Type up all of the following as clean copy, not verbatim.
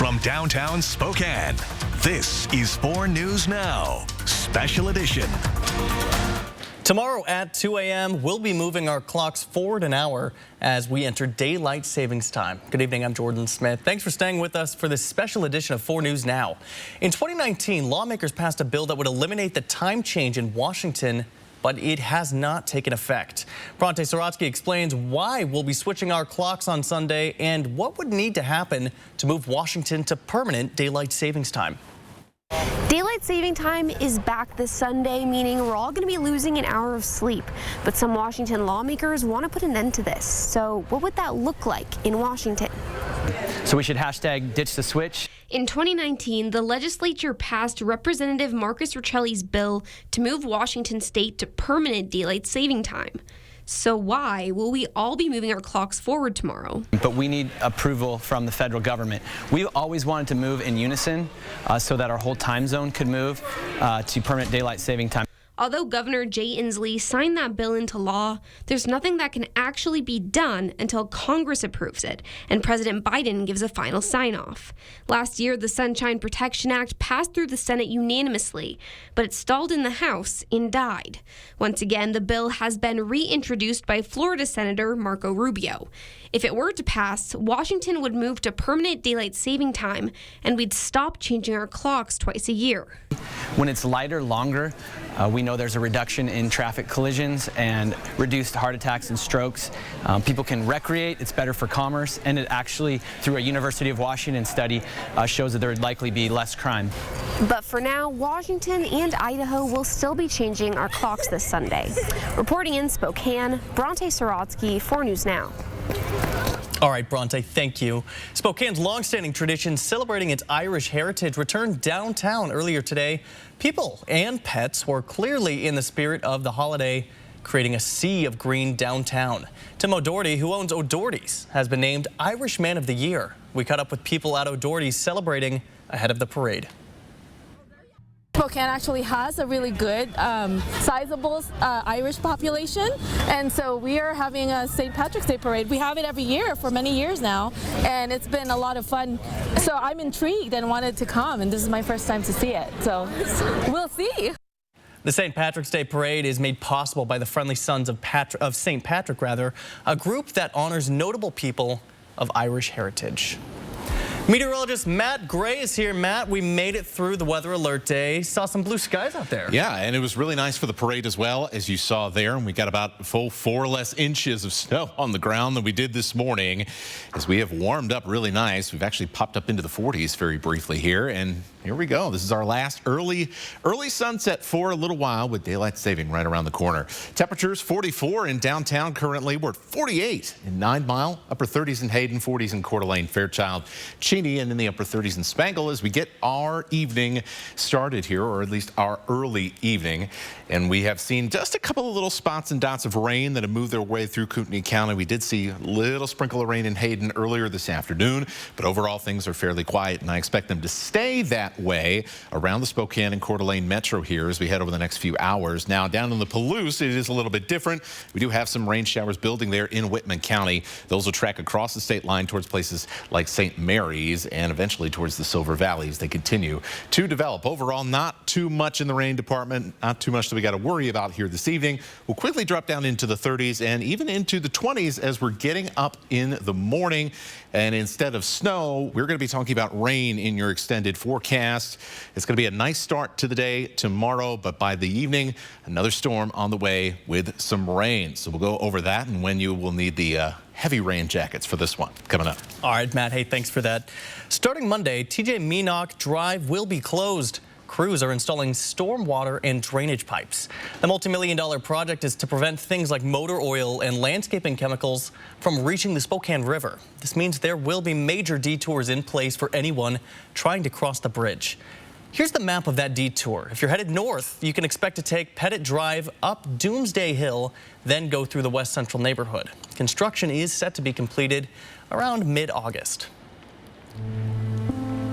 From downtown Spokane, this is 4 News Now, Special Edition. Tomorrow at 2 a.m., we'll be moving our clocks forward an hour as we enter daylight savings time. Good evening, I'm Geno Smith. Thanks for staying with us for this special edition of 4 News Now. In 2019, lawmakers passed a bill that would eliminate the time change in Washington, but it has not taken effect. Bronte Sorotsky explains why we'll be switching our clocks on Sunday and what would need to happen to move Washington to permanent daylight savings time. Daylight saving time is back this Sunday, meaning we're all going to be losing an hour of sleep. But some Washington lawmakers want to put an end to this. So what would that look like in Washington? So we should hashtag ditch the switch. In 2019, the legislature passed Representative Marcus Riccelli's bill to move Washington state to permanent daylight saving time. So why will we all be moving our clocks forward tomorrow? But we need approval from the federal government. We've always wanted to move in unison so that our whole time zone could move to permanent daylight saving time. Although Governor Jay Inslee signed that bill into law, there's nothing that can actually be done until Congress approves it and President Biden gives a final sign-off. Last year, the Sunshine Protection Act passed through the Senate unanimously, but it stalled in the House and died. Once again, the bill has been reintroduced by Florida Senator Marco Rubio. If it were to pass, Washington would move to permanent daylight saving time, and we'd stop changing our clocks twice a year. When it's lighter, longer, we know there's a reduction in traffic collisions and reduced heart attacks and strokes. People can recreate, it's better for commerce, and it actually, through a University of Washington study, shows that there would likely be less crime. But for now, Washington and Idaho will still be changing our clocks this Sunday. Reporting in Spokane, Bronte Sorotsky, 4 News Now. All right, Bronte, thank you. Spokane's longstanding tradition celebrating its Irish heritage returned downtown earlier today. People and pets were clearly in the spirit of the holiday, creating a sea of green downtown. Tim O'Doherty, who owns O'Doherty's, has been named Irish Man of the Year. We caught up with people at O'Doherty's celebrating ahead of the parade. Spokane actually has a really good, sizable Irish population, and so we are having a St. Patrick's Day parade. We have it every year for many years now, and it's been a lot of fun. So I'm intrigued and wanted to come, and this is my first time to see it, so we'll see. The St. Patrick's Day Parade is made possible by the Friendly Sons of St. Patrick, a group that honors notable people of Irish heritage. Meteorologist Matt Gray is here. Matt, we made it through the weather alert day. Saw some blue skies out there. Yeah, and it was really nice for the parade as well, as you saw there. And we got about a full 4 less inches of snow on the ground than we did this morning, as we have warmed up really nice. We've actually popped up into the 40s very briefly here, and here we go. This is our last early sunset for a little while, with daylight saving right around the corner. Temperatures 44 in downtown currently. We're at 48 in 9 Mile, upper 30s in Hayden, 40s in Coeur d'Alene, Fairchild, Cheney, and in the upper 30s in Spangle as we get our evening started here, or at least our early evening. And we have seen just a couple of little spots and dots of rain that have moved their way through Kootenai County. We did see a little sprinkle of rain in Hayden earlier this afternoon, but overall things are fairly quiet, and I expect them to stay that way around the Spokane and Coeur d'Alene metro here as we head over the next few hours. Now, down in the Palouse, it is a little bit different. We do have some rain showers building there in Whitman County. Those will track across the state line towards places like St. Mary's and eventually towards the Silver Valley as they continue to develop. Overall, not too much in the rain department, not too much that we got to worry about here this evening. We'll quickly drop down into the 30s and even into the 20s as we're getting up in the morning. And instead of snow, we're going to be talking about rain in your extended forecast. It's going to be a nice start to the day tomorrow, but by the evening, another storm on the way with some rain. So we'll go over that and when you will need the heavy rain jackets for this one coming up. All right, Matt. Hey, thanks for that. Starting Monday, TJ Meanock Drive will be closed. Crews are installing stormwater and drainage pipes. The multi-million-dollar project is to prevent things like motor oil and landscaping chemicals from reaching the Spokane River. This means there will be major detours in place for anyone trying to cross the bridge. Here's the map of that detour. If you're headed north, you can expect to take Pettit Drive up Doomsday Hill, then go through the west central neighborhood. Construction is set to be completed around mid-August.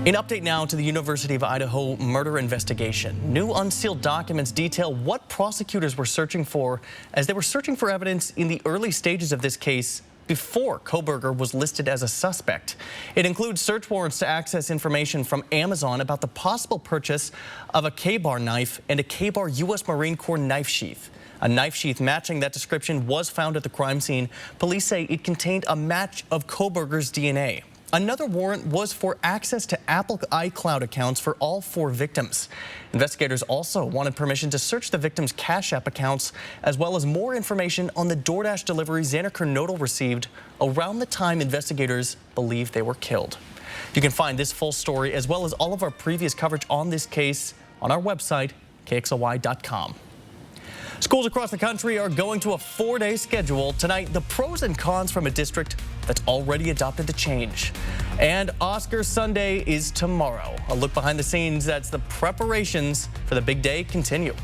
An update now to the University of Idaho murder investigation. New unsealed documents detail what prosecutors were searching for as they were searching for evidence in the early stages of this case before Kohberger was listed as a suspect. It includes search warrants to access information from Amazon about the possible purchase of a K-bar knife and a K-bar U.S. Marine Corps knife sheath. A knife sheath matching that description was found at the crime scene. Police say it contained a match of Kohberger's DNA. Another warrant was for access to Apple iCloud accounts for all 4 victims. Investigators also wanted permission to search the victims' Cash App accounts, as well as more information on the DoorDash delivery Xander Kernodle received around the time investigators believe they were killed. You can find this full story, as well as all of our previous coverage on this case, on our website, KXLY.com. Schools across the country are going to a 4-day schedule. Tonight, the pros and cons from a district that's already adopted the change. And Oscar Sunday is tomorrow. A look behind the scenes as the preparations for the big day continue.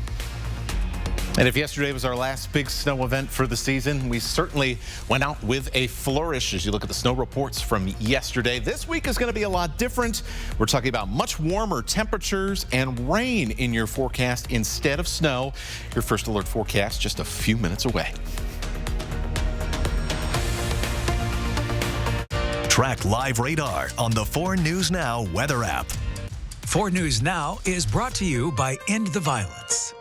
And if yesterday was our last big snow event for the season, we certainly went out with a flourish as you look at the snow reports from yesterday. This week is going to be a lot different. We're talking about much warmer temperatures and rain in your forecast instead of snow. Your first alert forecast just a few minutes away. Track live radar on the 4 News Now weather app. 4 News Now is brought to you by End the Violence.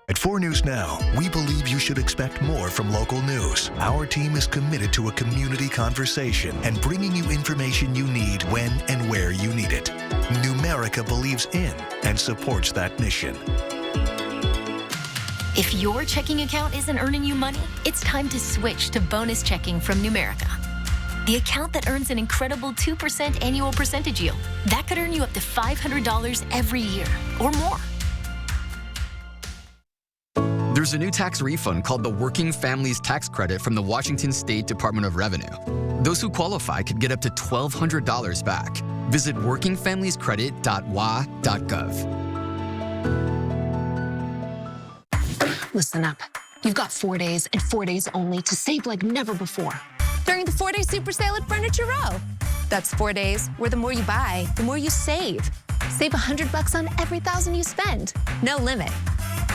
At 4 News Now, we believe you should expect more from local news. Our team is committed to a community conversation and bringing you information you need when and where you need it. Numerica believes in and supports that mission. If your checking account isn't earning you money, it's time to switch to bonus checking from Numerica. The account that earns an incredible 2% annual percentage yield. That could earn you up to $500 every year or more. There's a new tax refund called the Working Families Tax Credit from the Washington State Department of Revenue. Those who qualify could get up to $1,200 back. Visit workingfamiliescredit.wa.gov. Listen up. You've got 4 days and 4 days only to save like never before. During the 4-day super sale at Furniture Row. That's 4 days where the more you buy, the more you save. Save $100 on every $1,000 you spend. No limit.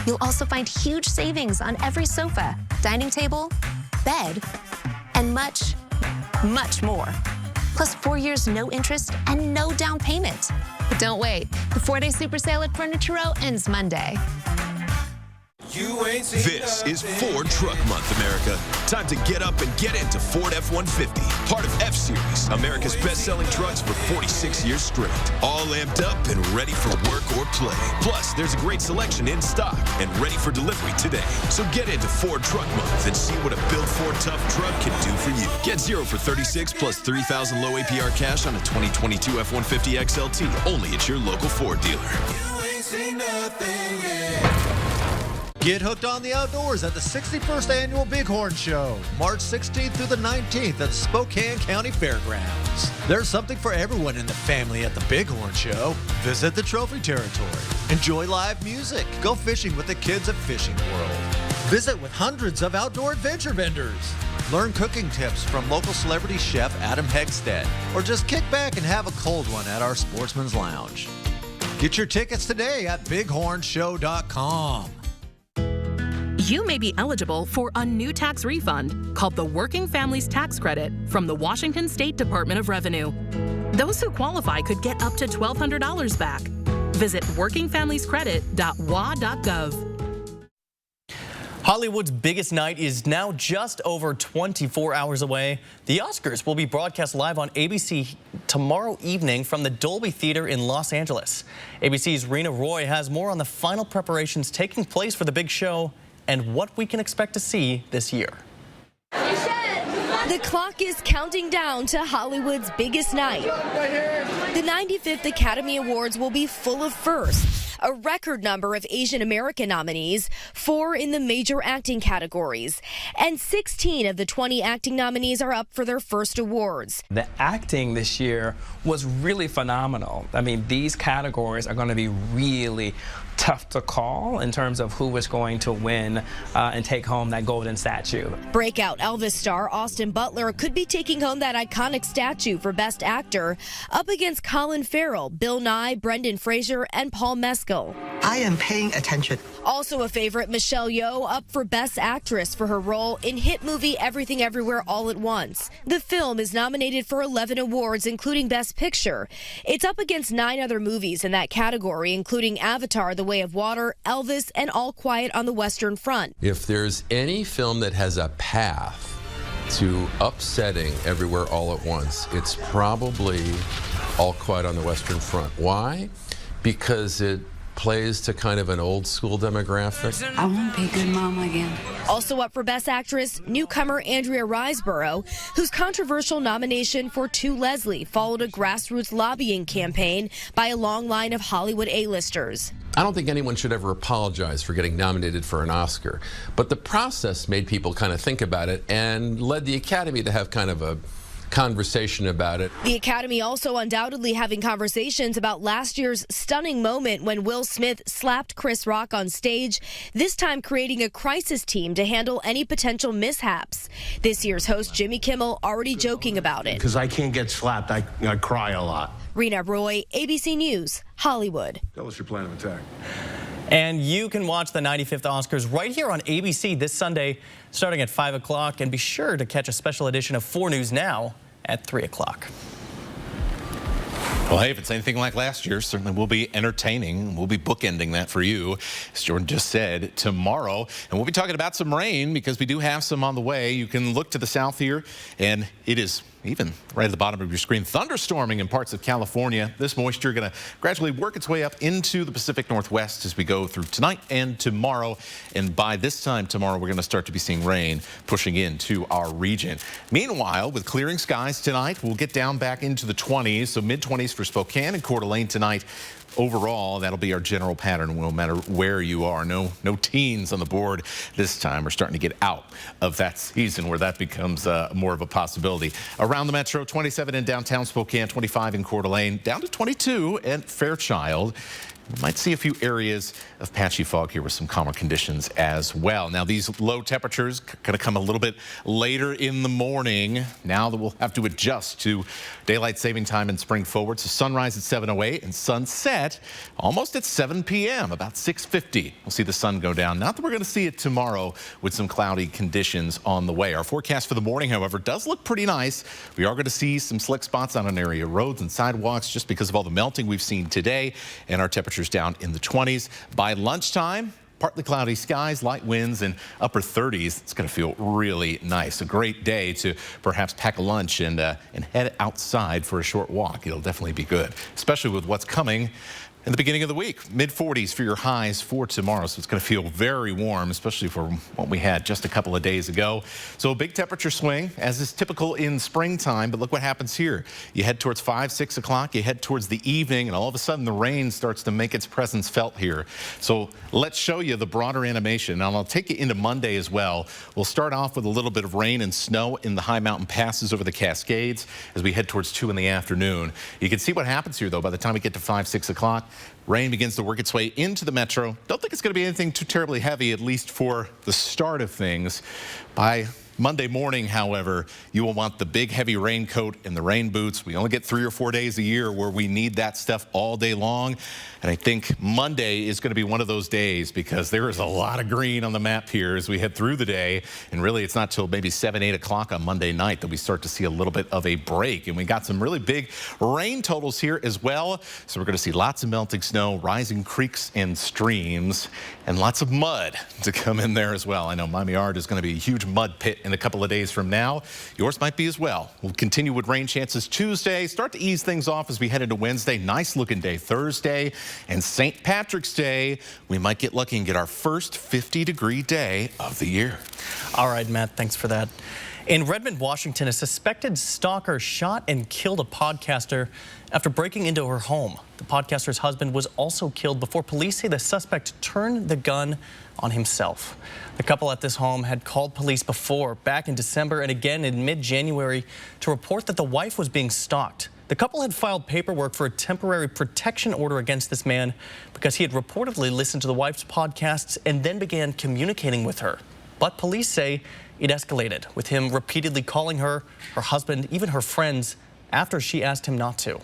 You'll also find huge savings on every sofa, dining table, bed, and much, much more. Plus 4 years no interest and no down payment. But don't wait. The 4-day super sale at Furniture Row ends Monday. This is Ford Truck Month, America. Time to get up and get into Ford F-150, part of F-Series, America's best-selling trucks for 46 years straight. All amped up and ready for work or play. Plus, there's a great selection in stock and ready for delivery today. So get into Ford Truck Month and see what a built Ford tough truck can do for you. Get 0 for 36 plus 3,000 low APR cash on a 2022 F-150 XLT, only at your local Ford dealer. You ain't seen nothing yet. Get hooked on the outdoors at the 61st Annual Bighorn Show, March 16th through the 19th at Spokane County Fairgrounds. There's something for everyone in the family at the Bighorn Show. Visit the Trophy Territory. Enjoy live music. Go fishing with the kids at Fishing World. Visit with hundreds of outdoor adventure vendors. Learn cooking tips from local celebrity chef Adam Hegstead, or just kick back and have a cold one at our Sportsman's Lounge. Get your tickets today at bighornshow.com. You may be eligible for a new tax refund called the Working Families Tax Credit from the Washington State Department of Revenue. Those who qualify could get up to $1,200 back. Visit workingfamiliescredit.wa.gov. Hollywood's biggest night is now just over 24 hours away. The Oscars will be broadcast live on ABC tomorrow evening from the Dolby Theater in Los Angeles. ABC's Rena Roy has more on the final preparations taking place for the big show and what we can expect to see this year. The clock is counting down to Hollywood's biggest night. The 95th Academy Awards will be full of firsts. A record number of Asian American nominees, 4 in the major acting categories, and 16 of the 20 acting nominees are up for their first awards. The acting this year was really phenomenal. I mean, these categories are going to be really tough to call in terms of who is going to win and take home that golden statue. Breakout Elvis star Austin Butler could be taking home that iconic statue for Best Actor up against Colin Farrell, Bill Nye, Brendan Fraser, and Paul Mescal. Haskell. I am paying attention. Also a favorite, Michelle Yeoh up for Best Actress for her role in hit movie Everything Everywhere All at Once. The film is nominated for 11 awards, including Best Picture. It's up against 9 other movies in that category, including Avatar, The Way of Water, Elvis, and All Quiet on the Western Front. If there's any film that has a path to upsetting Everywhere All at Once, it's probably All Quiet on the Western Front. Why? Because it plays to kind of an old school demographic. I won't be a good mom again. Also up for Best Actress, newcomer Andrea Riseborough, whose controversial nomination for To Leslie followed a grassroots lobbying campaign by a long line of Hollywood A-listers. I don't think anyone should ever apologize for getting nominated for an Oscar, but the process made people kind of think about it and led the Academy to have kind of a conversation about it. The Academy also undoubtedly having conversations about last year's stunning moment when Will Smith slapped Chris Rock on stage, this time creating a crisis team to handle any potential mishaps. This year's host Jimmy Kimmel already joking about it. Because I can't get slapped, I cry a lot. Rena Roy, ABC News, Hollywood. Tell us your plan of attack. And you can watch the 95th Oscars right here on ABC this Sunday, starting at 5 o'clock. And be sure to catch a special edition of 4 News Now at 3 o'clock. Well, hey, if it's anything like last year, certainly we'll be entertaining. We'll be bookending that for you, as Jordan just said, tomorrow. And we'll be talking about some rain because we do have some on the way. You can look to the south here, and it is even right at the bottom of your screen, thunderstorming in parts of California. This moisture going to gradually work its way up into the Pacific Northwest as we go through tonight and tomorrow. And by this time tomorrow, we're going to start to be seeing rain pushing into our region. Meanwhile, with clearing skies tonight, we'll get down back into the 20s, so mid-20s for Spokane and Coeur d'Alene tonight. Overall, that'll be our general pattern no matter where you are. No teens on the board this time. We're starting to get out of that season where that becomes more of a possibility. Around the metro, 27 in downtown Spokane, 25 in Coeur d'Alene, down to 22 in Fairchild. We might see a few areas of patchy fog here with some calmer conditions as well. Now, these low temperatures going to come a little bit later in the morning. Now that we'll have to adjust to daylight saving time and spring forward. So sunrise at 7:08 and sunset almost at 7 p.m., about 6:50. We'll see the sun go down. Not that we're going to see it tomorrow with some cloudy conditions on the way. Our forecast for the morning, however, does look pretty nice. We are going to see some slick spots on an area of roads and sidewalks just because of all the melting we've seen today, and our temperatures down in the 20s. By lunchtime, partly cloudy skies, light winds, and upper 30s. It's going to feel really nice. A great day to perhaps pack a lunch and head outside for a short walk. It'll definitely be good, especially with what's coming in the beginning of the week. Mid-40s for your highs for tomorrow, so it's going to feel very warm, especially for what we had just a couple of days ago. So a big temperature swing, as is typical in springtime, but look what happens here. You head towards 5, 6 o'clock, you head towards the evening, and all of a sudden the rain starts to make its presence felt here. So let's show you the broader animation. Now, I'll take you into Monday as well. We'll start off with a little bit of rain and snow in the high mountain passes over the Cascades as we head towards 2 in the afternoon. You can see what happens here, though, by the time we get to 5, 6 o'clock. Rain begins to work its way into the metro. Don't think it's going to be anything too terribly heavy, at least for the start of things. By Monday morning, however, you will want the big heavy raincoat and the rain boots. We only get 3 or 4 days a year where we need that stuff all day long. And I think Monday is going to be one of those days because there is a lot of green on the map here as we head through the day. And really, it's not till maybe 7, 8 o'clock on Monday night that we start to see a little bit of a break. And we got some really big rain totals here as well. So we're going to see lots of melting snow, rising creeks and streams, and lots of mud to come in there as well. I know my yard is going to be a huge mud pit in a couple of days from now. Yours might be as well. We'll continue with rain chances Tuesday, start to ease things off as we head into Wednesday. Nice looking day Thursday, and St. Patrick's Day, we might get lucky and get our first 50-degree day of the year. All right, Matt, thanks for that. In Redmond, Washington, a suspected stalker shot and killed a podcaster after breaking into her home. The podcaster's husband was also killed before police say the suspect turned the gun on himself. The couple at this home had called police before, back in December and again in mid-January, to report that the wife was being stalked. The couple had filed paperwork for a temporary protection order against this man because he had reportedly listened to the wife's podcasts and then began communicating with her. But police say it escalated, with him repeatedly calling her, her husband, even her friends, after she asked him not to.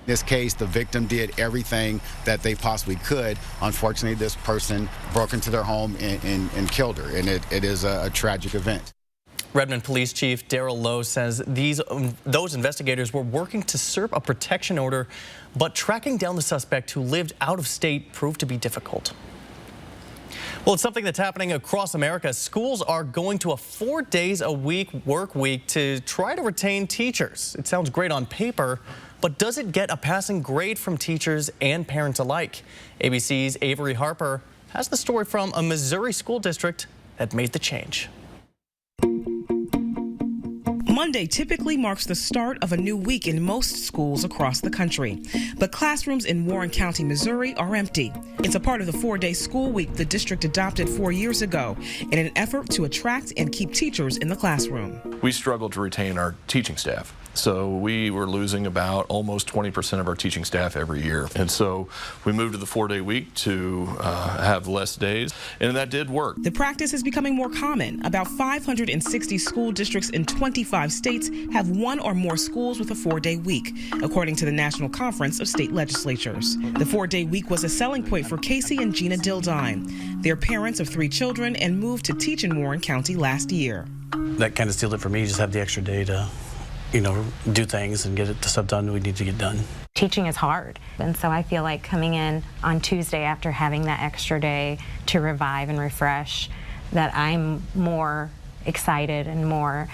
In this case, the victim did everything that they possibly could. Unfortunately, this person broke into their home and killed her, and it is a tragic event. Redmond Police Chief Darrell Lowe says those investigators were working to serve a protection order, but tracking down the suspect who lived out of state proved to be difficult. Well, it's something that's happening across America. Schools are going to a 4 days a week work week to try to retain teachers. It sounds great on paper, but does it get a passing grade from teachers and parents alike? ABC's Avery Harper has the story from a Missouri school district that made the change. Monday typically marks the start of a new week in most schools across the country, but classrooms in Warren County, Missouri are empty. It's a part of the 4-day school week the district adopted 4 years ago in an effort to attract and keep teachers in the classroom. We struggled to retain our teaching staff. So we were losing about almost 20% of our teaching staff every year. And so we moved to the 4-day week to have less days, and that did work. The practice is becoming more common. About 560 school districts in 25 states have one or more schools with a 4-day week, according to the National Conference of State Legislatures. The 4-day week was a selling point for Casey and Gina Dildine. They're parents of 3 children and moved to teach in Warren County last year. That kind of sealed it for me, just have the extra day to do things and get the stuff done we need to get done. Teaching is hard, and so I feel like coming in on Tuesday after having that extra day to revive and refresh, that I'm more excited and more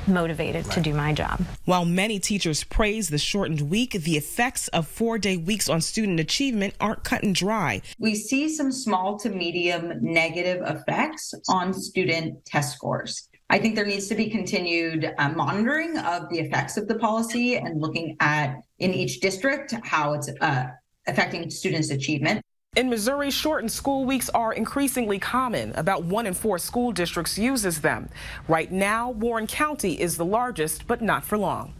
motivated to do my job. While many teachers praise the shortened week, the effects of 4-day weeks on student achievement aren't cut and dry. We see some small to medium negative effects on student test scores. I think there needs to be continued monitoring of the effects of the policy and looking at, in each district, how it's affecting students' achievement. In Missouri, shortened school weeks are increasingly common. About 1 in 4 school districts uses them. Right now, Warren County is the largest, but not for long.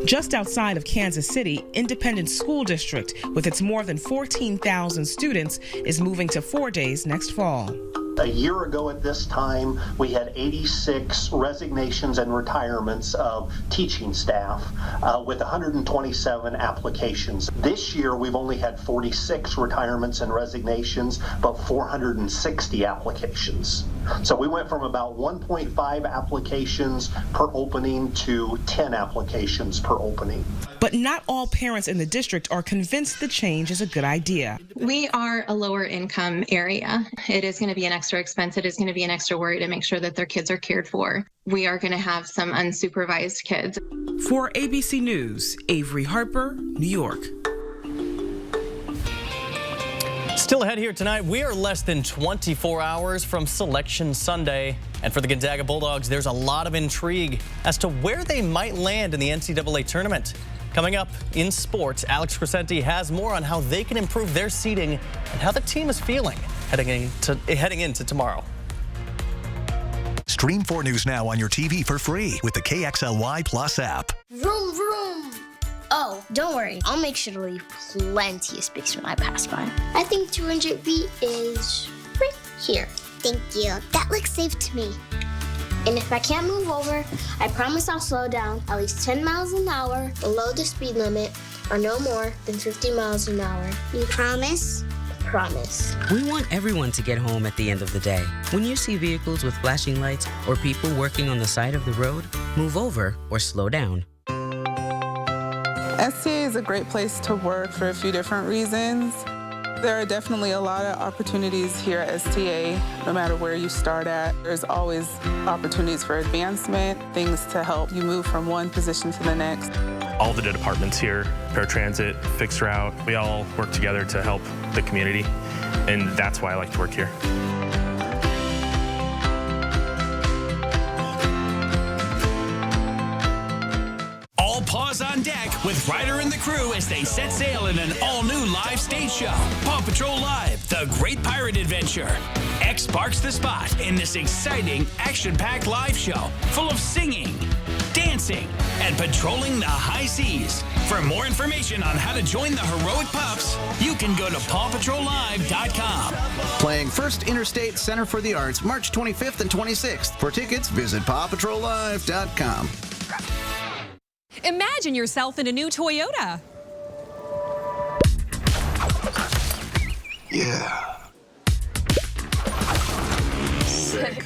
Just outside of Kansas City, Independent School District, with its more than 14,000 students, is moving to 4 days next fall. A year ago at this time, we had 86 resignations and retirements of teaching staff with 127 applications. This year, we've only had 46 retirements and resignations, but 460 applications. So we went from about 1.5 applications per opening to 10 applications per opening. But not all parents in the district are convinced the change is a good idea. We are a lower income area. It is going to be an extra expense. It is going to be an extra worry to make sure that their kids are cared for. We are going to have some unsupervised kids. For ABC News, Avery Harper, New York. Still ahead here tonight, we are less than 24 hours from Selection Sunday. And for the Gonzaga Bulldogs, there's a lot of intrigue as to where they might land in the NCAA tournament. Coming up in sports, Alex Crescenti has more on how they can improve their seeding and how the team is feeling heading into tomorrow. Stream 4 News now on your TV for free with the KXLY Plus app. Vroom, vroom. Oh, don't worry. I'll make sure to leave plenty of space when I pass by. I think 200 feet is right here. Thank you. That looks safe to me. And if I can't move over, I promise I'll slow down at least 10 miles an hour below the speed limit or no more than 50 miles an hour. You promise? Promise. We want everyone to get home at the end of the day. When you see vehicles with flashing lights or people working on the side of the road, move over or slow down. STA is a great place to work for a few different reasons. There are definitely a lot of opportunities here at STA, no matter where you start at. There's always opportunities for advancement, things to help you move from one position to the next. All the departments here, paratransit, fixed route, we all work together to help the community, and that's why I like to work here. All paws on deck with Ryder and the crew as they set sail in an all-new live stage show. Paw Patrol Live, the Great Pirate Adventure. X marks the spot in this exciting, action-packed live show full of singing, dancing, and patrolling the high seas. For more information on how to join the heroic pups, you can go to pawpatrollive.com. Playing First Interstate Center for the Arts, March 25th and 26th. For tickets, visit pawpatrollive.com. Imagine yourself in a new Toyota. Yeah. Sick.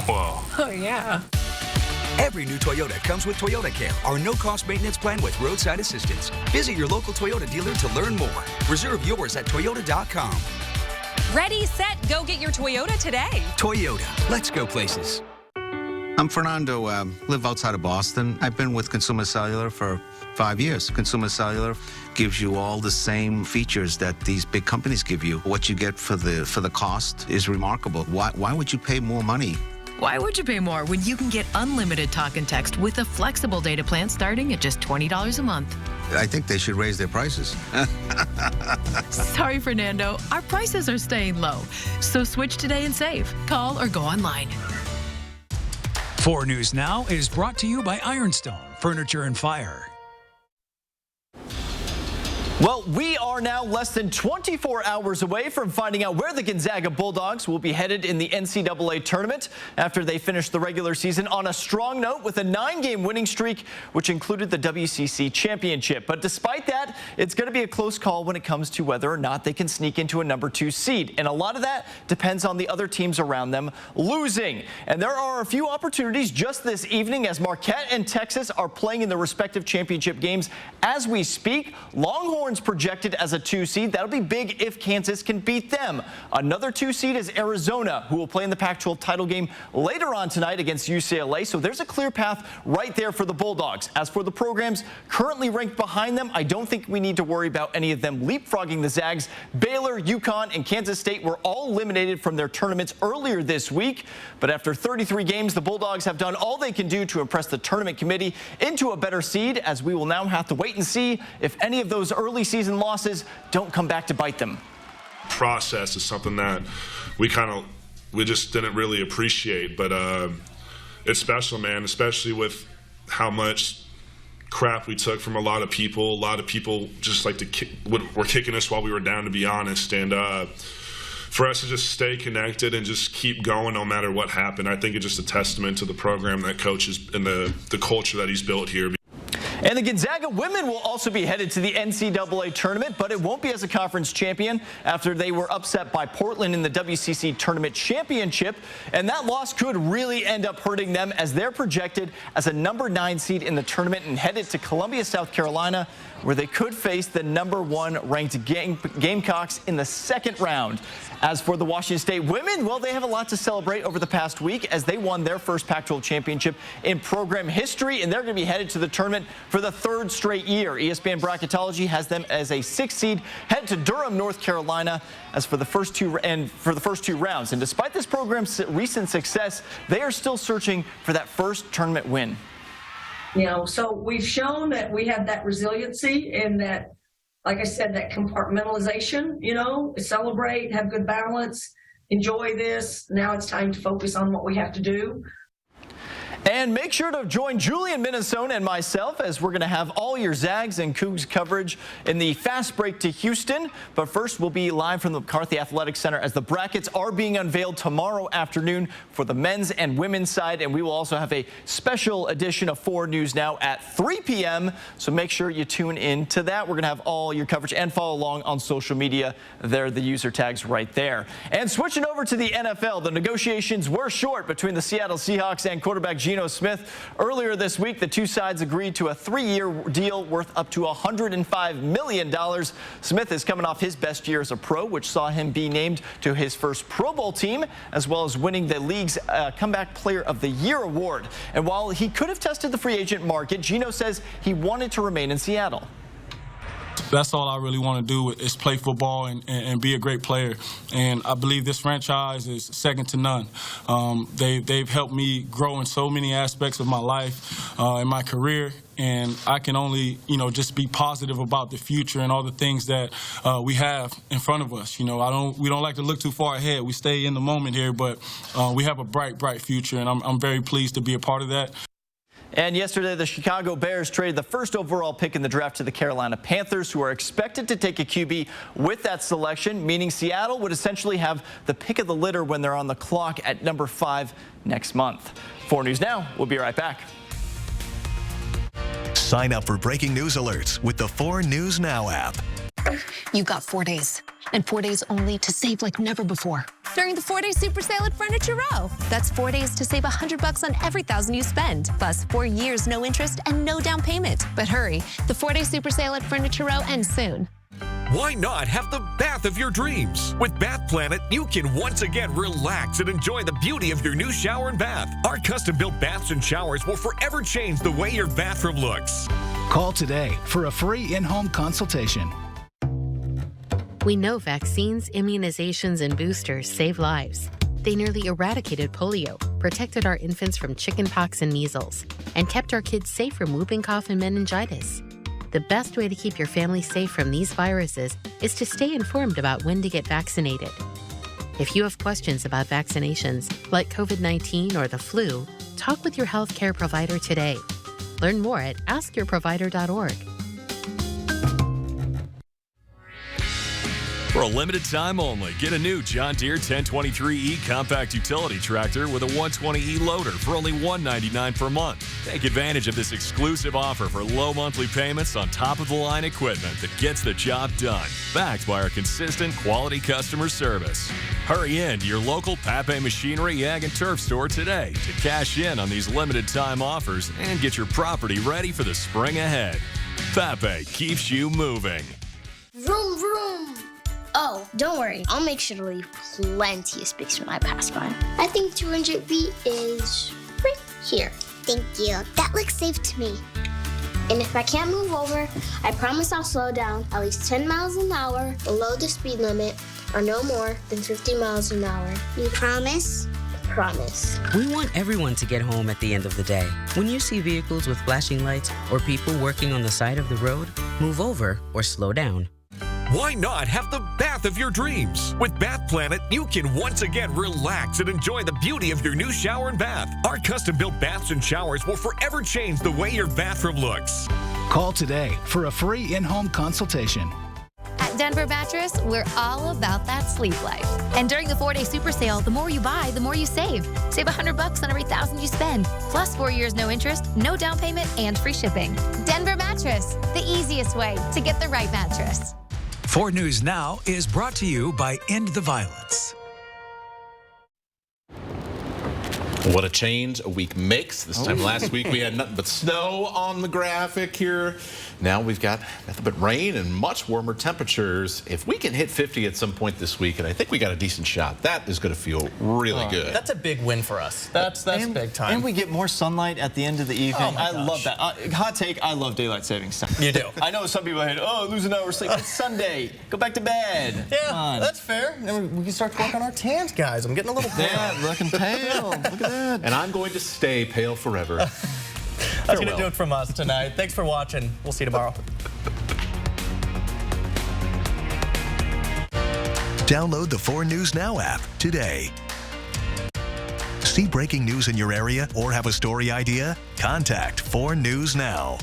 Whoa. Oh, yeah. Every new Toyota comes with Toyota Care, our no-cost maintenance plan with roadside assistance. Visit your local Toyota dealer to learn more. Reserve yours at toyota.com. Ready, set, go get your Toyota today. Toyota, let's go places. I'm Fernando, live outside of Boston. I've been with Consumer Cellular for 5 years. Consumer Cellular gives you all the same features that these big companies give you. What you get for the cost is remarkable. Why would you pay more money? Why would you pay more when you can get unlimited talk and text with a flexible data plan starting at just $20 a month? I think they should raise their prices. Sorry, Fernando. Our prices are staying low. So switch today and save. Call or go online. 4 News Now is brought to you by Ironstone Furniture and Fire. Well, we are now less than 24 hours away from finding out where the Gonzaga Bulldogs will be headed in the NCAA tournament after they finished the regular season on a strong note with a 9-game winning streak, which included the WCC championship. But despite that, it's going to be a close call when it comes to whether or not they can sneak into a number 2 seed. And a lot of that depends on the other teams around them losing. And there are a few opportunities just this evening as Marquette and Texas are playing in their respective championship games as we speak. Longhorns projected as a 2 seed. That'll be big if Kansas can beat them. Another 2 seed is Arizona, who will play in the Pac-12 title game later on tonight against UCLA. So there's a clear path right there for the Bulldogs. As for the programs currently ranked behind them, I don't think we need to worry about any of them leapfrogging the Zags. Baylor, UConn, and Kansas State were all eliminated from their tournaments earlier this week. But after 33 games, the Bulldogs have done all they can do to impress the tournament committee into a better seed, as we will now have to wait and see if any of those early season losses don't come back to bite them. Process is something that we just didn't really appreciate, but it's special, man, especially with how much crap we took from a lot of people. A lot of people just like were kicking us while we were down, to be honest, and for us to just stay connected and just keep going no matter what happened, I think it's just a testament to the program that coaches and the culture that he's built here. And the Gonzaga women will also be headed to the NCAA tournament, but it won't be as a conference champion after they were upset by Portland in the WCC tournament championship. And that loss could really end up hurting them, as they're projected as a number 9 seed in the tournament and headed to Columbia, South Carolina, where they could face the number 1 ranked Gamecocks in the second round. As for the Washington State women, well, they have a lot to celebrate over the past week as they won their first Pac-12 championship in program history, and they're going to be headed to the tournament for the 3rd straight year. ESPN Bracketology has them as a 6th seed, head to Durham, North Carolina, as for the first two rounds. And despite this program's recent success, they are still searching for that first tournament win. You know, so we've shown that we have that resiliency and that, like I said, that compartmentalization, you know, celebrate, have good balance, enjoy this. Now it's time to focus on what we have to do. And make sure to join Julian Minnesota and myself as we're going to have all your Zags and Cougs coverage in the fast break to Houston. But first, we'll be live from the McCarthy Athletic Center as the brackets are being unveiled tomorrow afternoon for the men's and women's side. And we will also have a special edition of 4 News Now at 3 p.m. So make sure you tune in to that. We're going to have all your coverage and follow along on social media. There are the user tags right there. And switching over to the NFL, the negotiations were short between the Seattle Seahawks and quarterback Geno Smith. Earlier this week, the two sides agreed to a 3-year deal worth up to $105 million. Smith is coming off his best year as a pro, which saw him be named to his first Pro Bowl team, as well as winning the league's Comeback Player of the Year award. And while he could have tested the free agent market, Geno says he wanted to remain in Seattle. That's all I really want to do is play football and be a great player. And I believe this franchise is second to none. They've helped me grow in so many aspects of my life and my career. And I can only, just be positive about the future and all the things that we have in front of us. We don't like to look too far ahead. We stay in the moment here, but we have a bright, bright future, and I'm very pleased to be a part of that. And yesterday, the Chicago Bears traded the first overall pick in the draft to the Carolina Panthers, who are expected to take a QB with that selection, meaning Seattle would essentially have the pick of the litter when they're on the clock at number 5 next month. 4 News Now. We'll be right back. Sign up for breaking news alerts with the 4 News Now app. You got 4 days, and 4 days only to save like never before. During the 4-day super sale at Furniture Row. That's 4 days to save $100 on every $1,000 you spend. Plus 4 years, no interest, and no down payment. But hurry, the 4-day super sale at Furniture Row ends soon. Why not have the bath of your dreams? With Bath Planet, you can once again relax and enjoy the beauty of your new shower and bath. Our custom-built baths and showers will forever change the way your bathroom looks. Call today for a free in-home consultation. We know vaccines, immunizations, and boosters save lives. They nearly eradicated polio, protected our infants from chickenpox and measles, and kept our kids safe from whooping cough and meningitis. The best way to keep your family safe from these viruses is to stay informed about when to get vaccinated. If you have questions about vaccinations, like COVID-19 or the flu, talk with your healthcare provider today. Learn more at askyourprovider.org. For a limited time only, get a new John Deere 1023E compact utility tractor with a 120E loader for only $199 per month. Take advantage of this exclusive offer for low monthly payments on top-of-the-line equipment that gets the job done, backed by our consistent quality customer service. Hurry in to your local Pape Machinery, Ag, and Turf store today to cash in on these limited-time offers and get your property ready for the spring ahead. Pape keeps you moving. Vroom, vroom. Oh, don't worry. I'll make sure to leave plenty of space when I pass by. I think 200 feet is right here. Thank you. That looks safe to me. And if I can't move over, I promise I'll slow down at least 10 miles an hour below the speed limit or no more than 50 miles an hour. You promise? Promise. We want everyone to get home at the end of the day. When you see vehicles with flashing lights or people working on the side of the road, move over or slow down. Why not have the bath of your dreams? With Bath Planet, you can once again relax and enjoy the beauty of your new shower and bath. Our custom-built baths and showers will forever change the way your bathroom looks. Call today for a free in-home consultation. At Denver Mattress, we're all about that sleep life. And during the 4-day super sale, the more you buy, the more you save. Save $100 on every $1,000 you spend. Plus 4 years, no interest, no down payment, and free shipping. Denver Mattress, the easiest way to get the right mattress. 4 News Now is brought to you by End the Violence. What a change a week makes. This time last week we had nothing but snow on the graphic here. Now we've got nothing but rain and much warmer temperatures. If we can hit 50 at some point this week, and I think we got a decent shot, that is going to feel really good. That's a big win for us. That's big time. And we get more sunlight at the end of the evening. I love that. Hot take, I love daylight savings time. You do. I know some people hate, lose an hour of sleep. It's Sunday. Go back to bed. Yeah, that's fair. Then we can start to work on our tans, guys. I'm getting a little pale. Yeah, looking pale. Look at that. And I'm going to stay pale forever. That's going to do it from us tonight. Thanks for watching. We'll see you tomorrow. Download the 4 News Now app today. See breaking news in your area or have a story idea? Contact 4 News Now.